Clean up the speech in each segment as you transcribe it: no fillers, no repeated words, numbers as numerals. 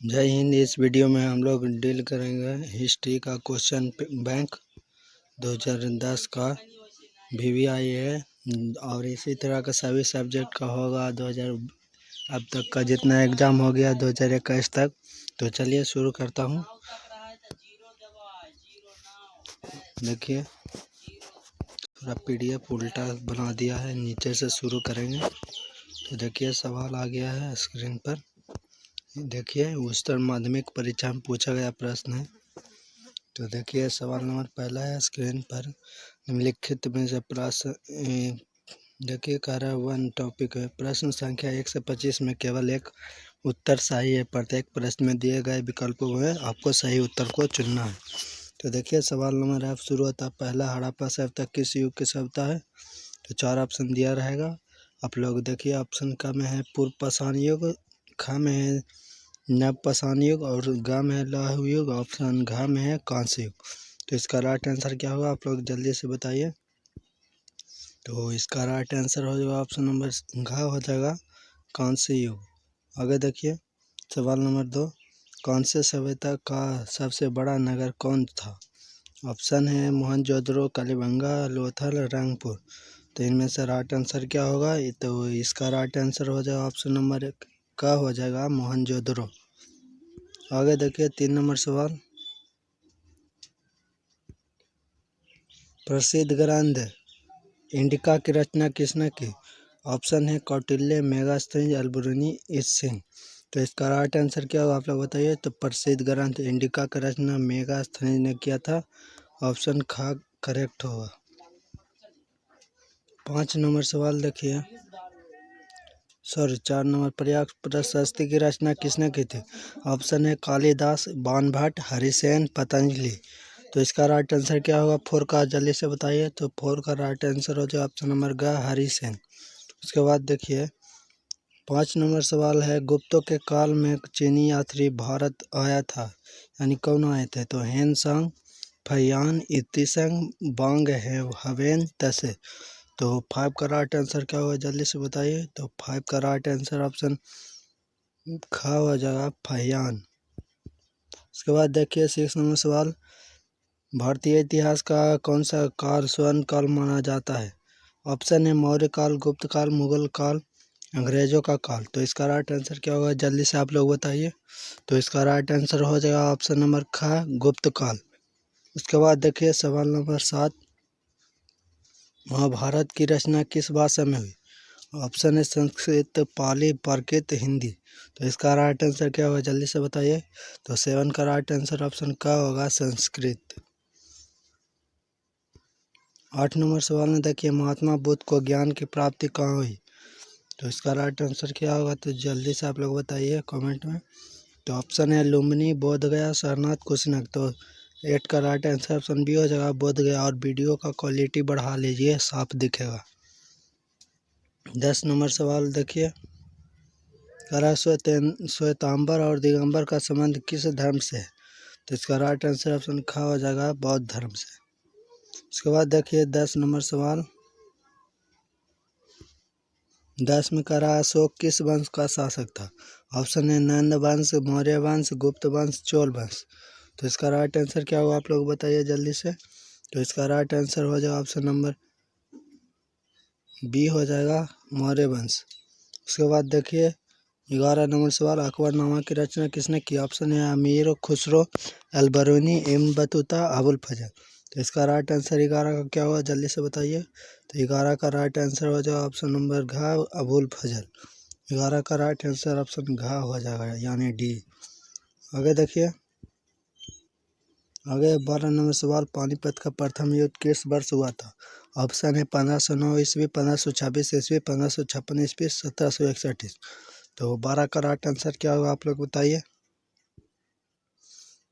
जय हिंद। इस वीडियो में हम लोग डील करेंगे हिस्ट्री का क्वेश्चन बैंक 2010 का VVI है और इसी तरह का सभी सब्जेक्ट का होगा 2000 अब तक का जितना एग्ज़ाम हो गया 2021 तक। तो चलिए शुरू करता हूँ। देखिए पूरा PDF उल्टा बना दिया है, नीचे से शुरू करेंगे। तो देखिए सवाल आ गया है स्क्रीन पर। देखिए उच्चतर माध्यमिक परीक्षा में पूछा गया प्रश्न है। तो देखिए सवाल नंबर पहला है स्क्रीन पर। निम्नलिखित में से प्रश्न देखिए कह रहा है वन टॉपिक है। प्रश्न संख्या 1 से 25 में केवल एक उत्तर सही है। प्रत्येक प्रश्न में दिए गए विकल्पों में आपको सही उत्तर को चुनना है। तो देखिए सवाल नंबर आप शुरू होता है। पहला हड़प्पा सभ्यता किस युग की सभ्यता है? तो 4 ऑप्शन दिया रहेगा। आप लोग देखिए ऑप्शन क में है पूर्व पाषाण युग, ख में है नव पाषाण युग और ग में है लौह युग, ऑप्शन घ में है कांस्य युग। तो इसका राइट आंसर क्या होगा आप लोग जल्दी से बताइए। तो इसका राइट आंसर हो जाएगा ऑप्शन नंबर घ हो जाएगा कांस्य युग। आगे देखिए सवाल नंबर 2। कांस्य सभ्यता का सबसे बड़ा नगर कौन था? ऑप्शन है मोहनजोदड़ो, कालीबंगा, लोथल, रंगपुर। तो इनमें से राइट आंसर क्या होगा? तो इसका राइट आंसर हो जाएगा ऑप्शन नंबर का हो जाएगा मोहनजोदड़ो। आगे देखिए 3 नंबर सवाल। प्रसिद्ध ग्रंथ इंडिका की रचना किसने की? ऑप्शन है कौटिल्य, मेगास्थनीज, अलबरूनी, ईससिंह। तो इसका राइट आंसर क्या होगा आप लोग बताइए। तो प्रसिद्ध ग्रंथ इंडिका की रचना मेगास्थनीज ने किया था। ऑप्शन ख करेक्ट होगा। 5 नंबर सवाल देखिए 4 नंबर। प्रयाग प्रशस्ति की रचना किसने की थी? ऑप्शन है कालिदास, बाणभट्ट, हरिसेन, पतंजलि। तो इसका राइट आंसर क्या होगा 4 का जल्दी से बताइए। तो 4 का राइट आंसर हो जाएगा ऑप्शन नंबर ग हरिसेन। उसके बाद देखिए 5 नंबर सवाल है गुप्तों के काल में चीनी यात्री भारत आया था, यानी कौन आए थे? तो हेनसांग, फैयान, इत्तीसंग, बांग हवेन तसे। तो 5 का राइट आंसर क्या होगा जल्दी से बताइए। तो 5 का राइट आंसर ऑप्शन ख हो जाएगा फैयान। उसके बाद देखिए 6 नंबर सवाल। भारतीय इतिहास का कौन सा काल स्वर्ण काल माना जाता है? ऑप्शन है मौर्य काल, गुप्त काल, मुगल काल, अंग्रेजों का काल। तो इसका राइट आंसर क्या होगा जल्दी से आप लोग बताइए। तो इसका राइट आंसर हो जाएगा ऑप्शन नंबर ख गुप्त काल। उसके बाद देखिए सवाल नंबर 7। महाभारत की रचना किस भाषा में हुई? ऑप्शन है संस्कृत, पाली, प्राकृत, हिंदी। तो इसका राइट आंसर क्या होगा जल्दी से बताइए। तो 7 का राइट आंसर ऑप्शन का होगा संस्कृत। 8 नंबर सवाल में देखिए महात्मा बुद्ध को ज्ञान की प्राप्ति कहाँ हुई? तो इसका राइट आंसर क्या होगा तो जल्दी से आप लोग बताइए कमेंट में। तो ऑप्शन है लुम्बिनी, बोध गया, सारनाथ, कुशीनगर। तो 8 का राइट आंसर ऑप्शन बी हो जाएगा बोध गया। और वीडियो का क्वालिटी बढ़ा लीजिए, साफ दिखेगा। 10 नंबर सवाल देखिए श्वेतांबर और दिगंबर का संबंध किस धर्म से है? तो इसका राइट आंसर ऑप्शन ख हो जाएगा बौद्ध धर्म से। उसके बाद देखिए 10 नंबर सवाल। 10 में कह रहा है अशोक किस वंश का शासक था? ऑप्शन है नंद वंश, मौर्य वंश, गुप्त वंश, चोल वंश। तो इसका राइट आंसर क्या होगा आप लोग बताइए जल्दी से। तो इसका राइट आंसर हो जाएगा ऑप्शन नंबर बी हो जाएगा मौर्य वंश। उसके बाद देखिए 11 नंबर सवाल। अकबरनामा की रचना किसने की? ऑप्शन है अमीर खुसरो, अलबरूनी, इब्न बतूता, अबुल फजल। तो इसका राइट आंसर 11 का क्या होगा जल्दी से बताइए। तो 11 का राइट आंसर हो जाएगा ऑप्शन नंबर घ अबुल फजल। 11 का राइट आंसर ऑप्शन घ हो जाएगा यानी डी। आगे देखिए 12 नंबर सवाल। पानीपत का प्रथम युद्ध किस वर्ष हुआ था? ऑप्शन है 1509 ईस्वी, 1526 ईस्वी, 1556 ईस्वी, 1761 ईस्वी। तो 12 का राइट आंसर क्या होगा आप लोग बताइए।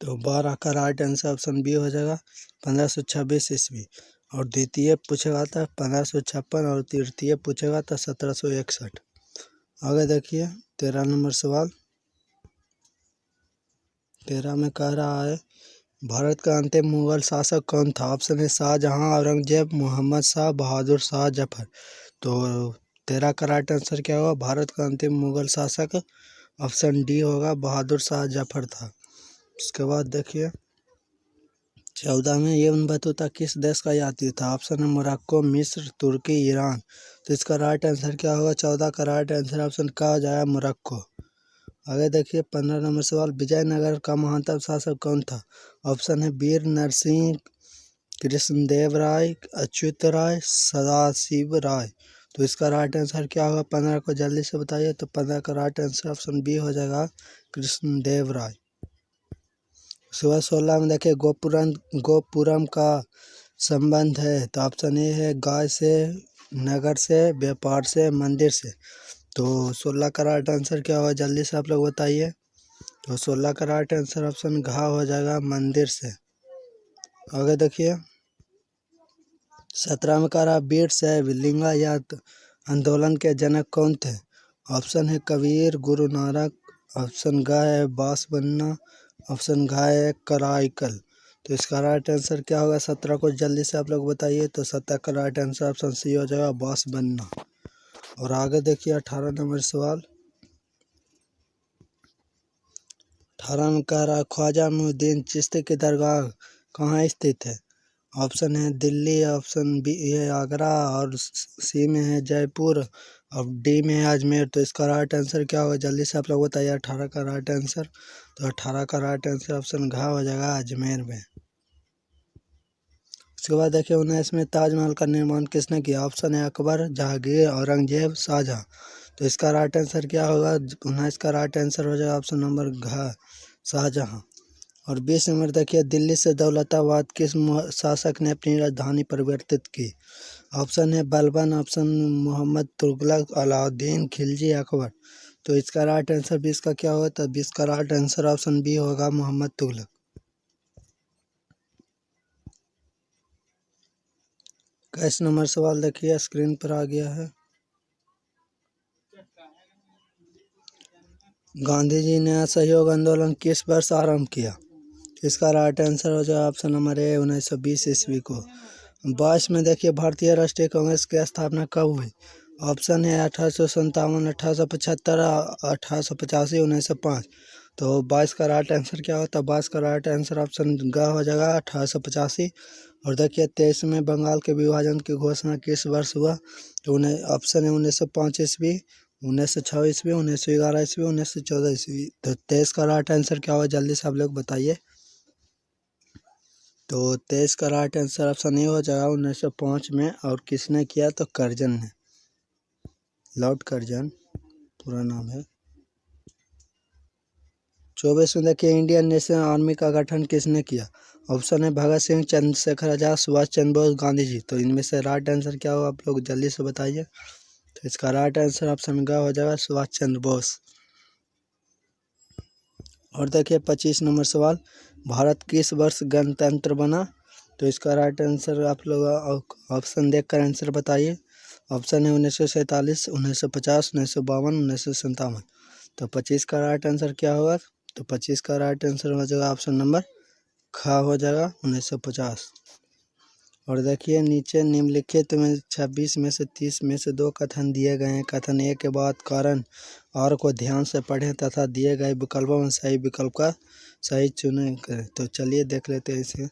तो 12 का राइट आंसर ऑप्शन बी हो जाएगा 1526 ईस्वी। और द्वितीय पूछेगा था 1556 और तृतीय पूछेगा था 1761। आगे देखिए 13 नंबर सवाल। 13 में कह रहा है भारत का अंतिम मुगल शासक कौन था? ऑप्शन है शाहजहां, औरंगजेब, मोहम्मद शाह, बहादुर शाह जफर। तो 13 का राइट आंसर क्या होगा भारत का अंतिम मुगल शासक ऑप्शन डी होगा बहादुर शाह जफर था। उसके बाद देखिए 14 में ये बतूता किस देश का यात्री था। ऑप्शन है मोरक्को, मिस्र, तुर्की, ईरान। तो इसका राइट आंसर क्या होगा? 14 का राइट आंसर ऑप्शन का हो जाएगा मोरक्को। आगे देखिए 15 नंबर सवाल, विजयनगर का महानतम शासक कौन था? ऑप्शन है वीर नरसिंह, कृष्णदेव राय, अच्युत राय, सदाशिव राय। तो इसका राइट आंसर क्या होगा? 15 को जल्दी से बताइए। तो 15 का राइट आंसर ऑप्शन बी हो जाएगा कृष्णदेव राय। सुबह 16 में देखिए गोपुरम का संबंध है। तो ऑप्शन ए है गाय से, नगर से, व्यापार से, मंदिर से। तो 16 का राइट आंसर क्या होगा? जल्दी से आप लोग बताइए। तो 16 का राइट आंसर ऑप्शन घ हो जाएगा मंदिर से। आगे देखिए 17 में कह रहा बीर साहब लिंगायत आंदोलन के जनक कौन थे? ऑप्शन है कबीर, गुरु नानक। ऑप्शन ग है बासवन्ना। ऑप्शन घ है कराईकल। तो इसका राइट आंसर क्या होगा? 17 को जल्दी से आप लोग बताइए। तो 17 का राइट आंसर ऑप्शन सी हो जाएगा बासवन्ना। और आगे देखिए 18 नंबर सवाल। 18 में कह रहा ख्वाजा मोइनुद्दीन चिश्ती की दरगाह कहाँ स्थित है? ऑप्शन है दिल्ली, ऑप्शन बी है आगरा, और सी में है जयपुर, और डी में है अजमेर। तो इसका राइट आंसर क्या होगा? जल्दी से आप लोग बताइए 18 का राइट आंसर। तो 18 का राइट आंसर ऑप्शन घ हो जाएगा अजमेर में। उसके बाद देखिए 19 में ताजमहल का निर्माण किसने किया? ऑप्शन है अकबर, जहांगीर, औरंगजेब, शाहजहां। तो इसका राइट आंसर क्या होगा? 19 का राइट आंसर हो जाएगा ऑप्शन नंबर घ, शाहजहां। और 20 नंबर देखिए दिल्ली से दौलताबाद किस शासक ने अपनी राजधानी परिवर्तित की? ऑप्शन है बलबन, ऑप्शन मोहम्मद तुगलक, अलाउद्दीन खिलजी, अकबर। तो इसका राइट आंसर 20 का क्या होगा? तो 20 का राइट आंसर ऑप्शन बी होगा मोहम्मद तुगलक। 21 नंबर सवाल देखिए स्क्रीन पर आ गया है। गांधी जी ने असहयोग आंदोलन किस वर्ष आरंभ किया? इसका राइट आंसर हो जाए ऑप्शन नंबर ए 1920 ईस्वी को। 22 में देखिए भारतीय राष्ट्रीय कांग्रेस की स्थापना कब हुई? ऑप्शन है 1857, 1875, 1885, 1905। तो 22 का राइट आंसर क्या होता है? 22 का राइट आंसर ऑप्शन ग हो जाएगा 1885। और देखिए 23 में बंगाल के विभाजन की घोषणा किस वर्ष हुआ? तो ऑप्शन है 1905 ईस्वी, 1906 ईस्वी, 1911 ईस्वी, 1914 ईस्वी। तो 23 का राइट आंसर क्या होगा? जल्दी से आप लोग बताइए। तो 23 का राइट आंसर ऑप्शन ए हो जाएगा 1905 में। और किसने किया? तो करजन ने, लॉर्ड करजन पूरा नाम है। 24 में देखिए इंडियन नेशनल आर्मी का गठन किसने किया? ऑप्शन है भगत सिंह, चंद्रशेखर आजाद, सुभाष चंद्र बोस, गांधी जी। तो इनमें से राइट आंसर क्या होगा? आप लोग जल्दी से बताइए। तो इसका राइट आंसर ऑप्शन ग हो जाएगा सुभाष चंद्र बोस। और देखिए 25 नंबर सवाल, भारत किस वर्ष गणतंत्र बना? तो इसका राइट आंसर आप लोग ऑप्शन देखकर आंसर बताइए। ऑप्शन है 1947, 1950, 1952, 1957। तो 25 का राइट आंसर क्या होगा? तो 25 का राइट आंसर हो जाएगा ऑप्शन नंबर ख हो जाएगा 1950। और देखिए नीचे निम्नलिखित में 26 में से 30 में से 2 कथन दिए गए हैं। कथन ए के बाद कारण और को ध्यान से पढ़ें तथा दिए गए विकल्पों में सही विकल्प का सही चुने करें। तो चलिए देख लेते हैं इसे।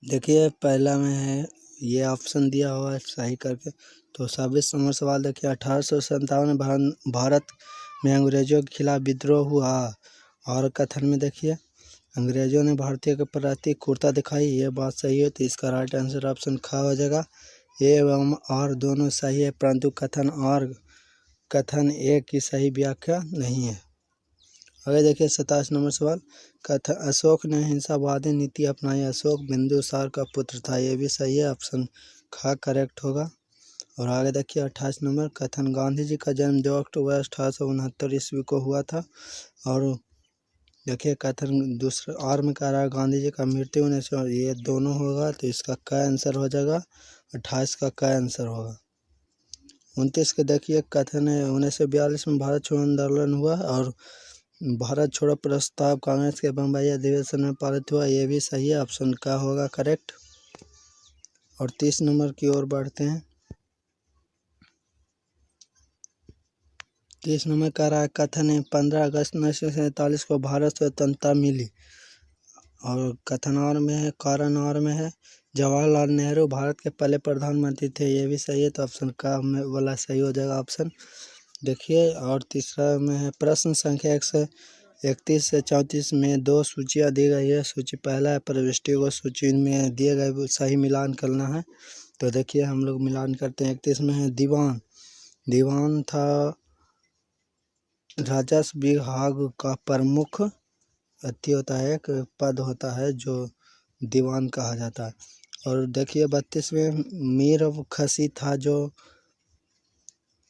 देखिए पहला में है ये ऑप्शन दिया हुआ है सही करके। तो 26 नंबर सवाल देखिए 1857 में भारत में अंग्रेजों के खिलाफ विद्रोह हुआ। और कथन में देखिए अंग्रेजों ने भारतीय के प्रति क्रूरता दिखाई, ये बात सही है। तो इसका राइट आंसर ऑप्शन ख हो जाएगा। ए एवं और दोनों सही है, परंतु कथन ए की सही व्याख्या नहीं है। आगे देखिए 27 नंबर सवाल, कथन अशोक ने हिंसावादी नीति अपनाई, अशोक बिंदुसार का पुत्र था, ये भी सही है, ऑप्शन ख करेक्ट होगा। और आगे देखिए 28 नंबर, कथन गांधी जी का जन्म 2 अक्टूबर 1869 ईस्वी को हुआ था। और देखिए कथन दूसरा आर में कह रहा है गांधी जी का मृत्यु होने से, ये दोनों होगा। तो इसका क आंसर हो जाएगा, 28 का क आंसर होगा। 29 के देखिए कथन है 1942 में भारत छोड़ो आंदोलन हुआ और भारत छोड़ो प्रस्ताव कांग्रेस के बम्बई अधिवेशन में पारित हुआ, ये भी सही है, ऑप्शन का होगा करेक्ट। और 30 नंबर की ओर बढ़ते हैं। 30 नंबर कह रहा है कथन है 15 अगस्त 1947 को भारत स्वतंत्रता मिली। और कथन और में है, कारण और में है जवाहरलाल नेहरू भारत के पहले प्रधानमंत्री थे। ये भी सही है, तो ऑप्शन का में वाला सही हो जाएगा ऑप्शन। देखिए, और तीसरा में है प्रश्न संख्या 131 से 34 में 2 सूचियाँ दी गई है। सूची पहला है प्रविष्टि को सूची में दिए गए सही मिलान करना है। तो देखिए हम लोग मिलान करते हैं। 31 में है दीवान। दीवान था राजस्व विभाग का प्रमुख होता है, एक पद होता है जो दीवान कहा जाता है। और देखिए 32 में मीर खसी था, जो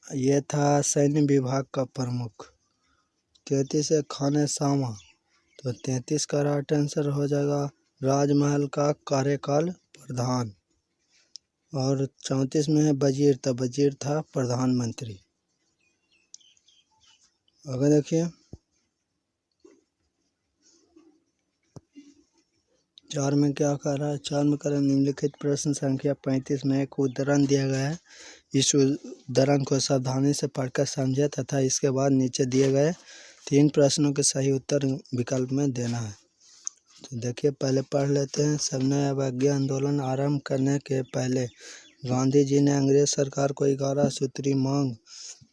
ये था सैन्य विभाग का प्रमुख। 33 है खाने सामा। तो 33 का राइट आंसर हो जाएगा राजमहल का कार्यकाल प्रधान। और 34 में है वजीर। तो वजीर था प्रधानमंत्री। अगर देखिए 4 में क्या कर रहा है। 4 में कर निम्नलिखित प्रश्न संख्या 35 में एक उदाहरण दिया गया है। इस उदाहरण को सावधानी से पढ़कर समझे तथा इसके बाद नीचे दिए गए 3 प्रश्नों के सही उत्तर विकल्प में देना है। तो देखिए पहले पढ़ लेते हैं। सविनय अवज्ञा आंदोलन आरंभ करने के पहले गांधी जी ने अंग्रेज सरकार को 11 सूत्री मांग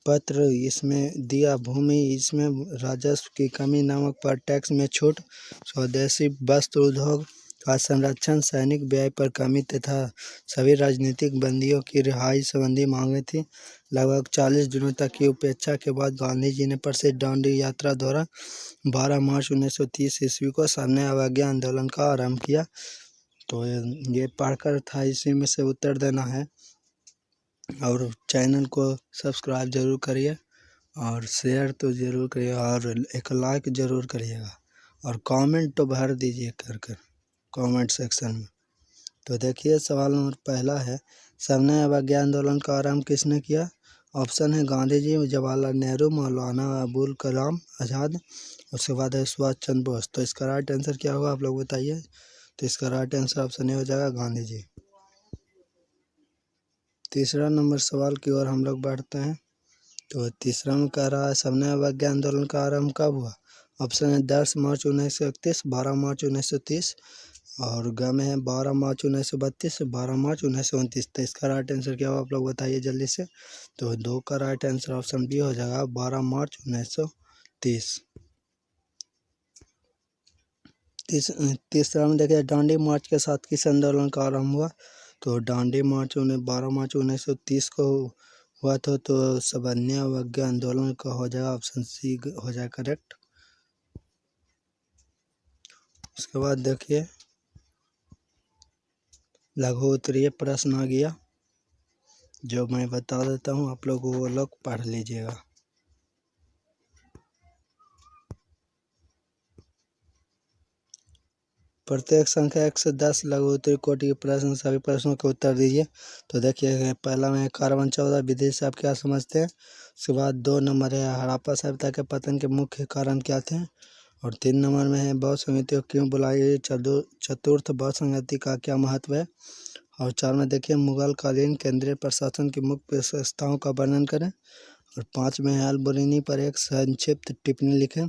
पत्र इसमें दिया। भूमि इसमें राजस्व की कमी, नमक पर टैक्स में छूट, स्वदेशी वस्त्र उद्योग का संरक्षण, सैनिक व्यय पर कमी तथा सभी राजनीतिक बंदियों की रिहाई संबंधी मांगें थी। लगभग 40 दिनों तक की उपेक्षा के बाद गांधी जी ने प्रसिद्ध दांडी यात्रा द्वारा 12 मार्च 1930 ईस्वी को सविनय अवज्ञा आंदोलन का आरंभ किया। तो ये पढ़कर था, इसी में से उत्तर देना है। और चैनल को सब्सक्राइब जरूर करिए और शेयर तो ज़रूर करिए और एक लाइक ज़रूर करिएगा और कमेंट तो भर दीजिए कर कमेंट सेक्शन में। तो देखिए सवाल नंबर पहला है सविनय अवज्ञा आंदोलन का आरंभ किसने किया। ऑप्शन है गांधी जी, जवाहरलाल नेहरू, मौलाना अबुल कलाम आज़ाद, उसके बाद है सुभाष चंद्र बोस। तो इसका राइट आंसर क्या होगा आप लोग बताइए। तो इसका राइट आंसर ऑप्शन ए हो जाएगा गांधी जी। तीसरा नंबर सवाल की ओर हम लोग बढ़ते हैं। तो तीसरा में कह रहा है सविनय अवज्ञा आंदोलन का आरंभ कब हुआ। ऑप्शन है 10 मार्च 1931, 12 मार्च 1930 और ग में है 12 मार्च 1932, 12 मार्च 1929। तो इसका राइट आंसर क्या होगा आप लोग बताइए जल्दी से। तो 2 का राइट आंसर ऑप्शन बी हो जाएगा 12 मार्च 1930। तीसरा में देखिए दांडी मार्च के साथ किस आंदोलन का आरंभ हुआ। तो दांडी मार्च 12 मार्च 1930 को हुआ था। तो सविनय अवज्ञा आंदोलन का हो जाएगा ऑप्शन सी हो जाएगा करेक्ट। उसके बाद देखिए लघु उत्तरीय प्रश्न आ गया, जो मैं बता देता हूँ, आप लोग वो लोग पढ़ लीजिएगा। प्रत्येक संख्या 1 से 10 लघु उत्तरीय कोटि के प्रश्न, सभी प्रश्नों के उत्तर दीजिए। तो देखिए पहला में कार्बन 14 विधि से आप क्या समझते हैं। उसके बाद 2 नंबर है हड़प्पा सभ्यता के पतन के मुख्य कारण क्या थे। और 3 नंबर में है बौद्ध समिति को क्यों बुलाई गई। चतुर्थ बौद्ध संगति का क्या महत्व है। और 4 में देखिए मुगल कालीन केंद्रीय प्रशासन की मुख्य विशेषताओं का वर्णन करें। और 5 में है अल-बुरुनी पर एक संक्षिप्त टिप्पणी लिखें।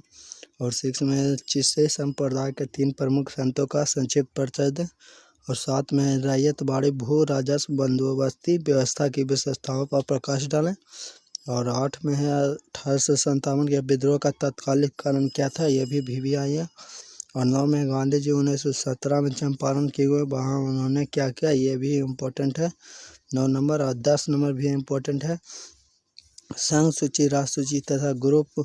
और 6 में चिश्ती संप्रदाय के 3 प्रमुख संतों का संक्षिप्त परिचय दें। और 7 में रैयतवाड़ी भू राजस्व बंदोबस्ती व्यवस्था की विशेषताओं पर प्रकाश डालें। और 8 में है 1857 के विद्रोह का तत्कालिक कारण क्या था, ये भी VVI है। और 9 में गांधी जी 1917 में चंपारण किए हुए वहाँ उन्होंने क्या किया, ये भी इम्पोर्टेंट है 9 नंबर। और 10 नंबर भी इम्पोर्टेंट है संघ सूची, राष्ट्र सूची तथा ग्रुप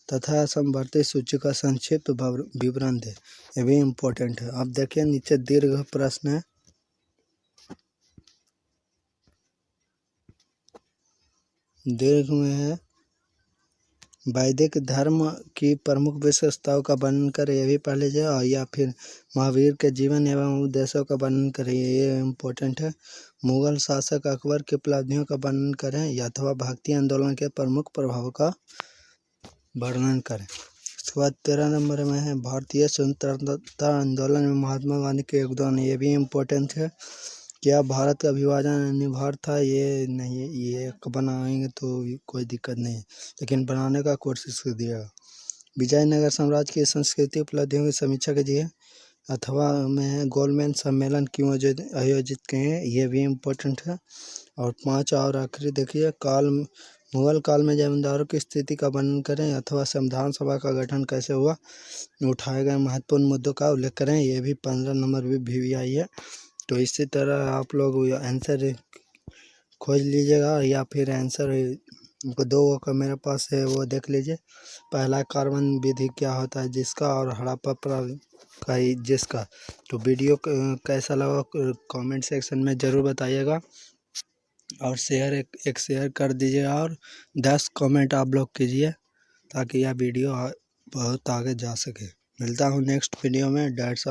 तथा समवर्ती सूची का संक्षिप्त विवरण दे, ये भी इम्पोर्टेंट है। अब देखिए नीचे दीर्घ प्रश्न है। दीर्घ में है वैदिक धर्म की प्रमुख विशेषताओं का वर्णन करें, ये भी पढ़ लीजिए। और या फिर महावीर के जीवन एवं उद्देश्यों का वर्णन करें, ये इम्पोर्टेंट है। मुगल शासक अकबर की उपलब्धियों का वर्णन करें या अथवा भक्ति आंदोलन के प्रमुख प्रभाव का वर्णन करें। उसके बाद 13 नंबर में है भारतीय स्वतंत्रता आंदोलन में महात्मा गांधी के योगदान, ये भी इम्पोर्टेंट है। क्या भारत का विभाजन अनिवार्य था? ये नहीं, ये बनाएंगे तो कोई दिक्कत नहीं, लेकिन बनाने का कोशिश कर दिया। विजयनगर साम्राज्य की संस्कृति उपलब्धियों की समीक्षा कीजिए। अथवा में गोलमेज सम्मेलन क्यों आयोजित किए हैं, ये भी इम्पोर्टेंट है। और 5 और आखिरी देखिए, मुगल काल में जमींदारों की स्थिति का वर्णन करें। अथवा संविधान सभा का गठन कैसे हुआ, उठाए गए महत्वपूर्ण मुद्दों का उल्लेख करें। ये भी 15 नंबर भी आई है। तो इसी तरह आप लोग आंसर खोज लीजिएगा, या फिर आंसर दो का मेरे पास है, वो देख लीजिए। पहला कार्बन विधि क्या होता है जिसका, और हड़प्पा का जिसका। तो वीडियो कैसा लगा कमेंट सेक्शन में ज़रूर बताइएगा, और शेयर एक शेयर कर दीजिए, और 10 कमेंट आप लोग कीजिए, ताकि यह वीडियो बहुत आगे जा सके। मिलता हूँ नेक्स्ट वीडियो में। डेट्स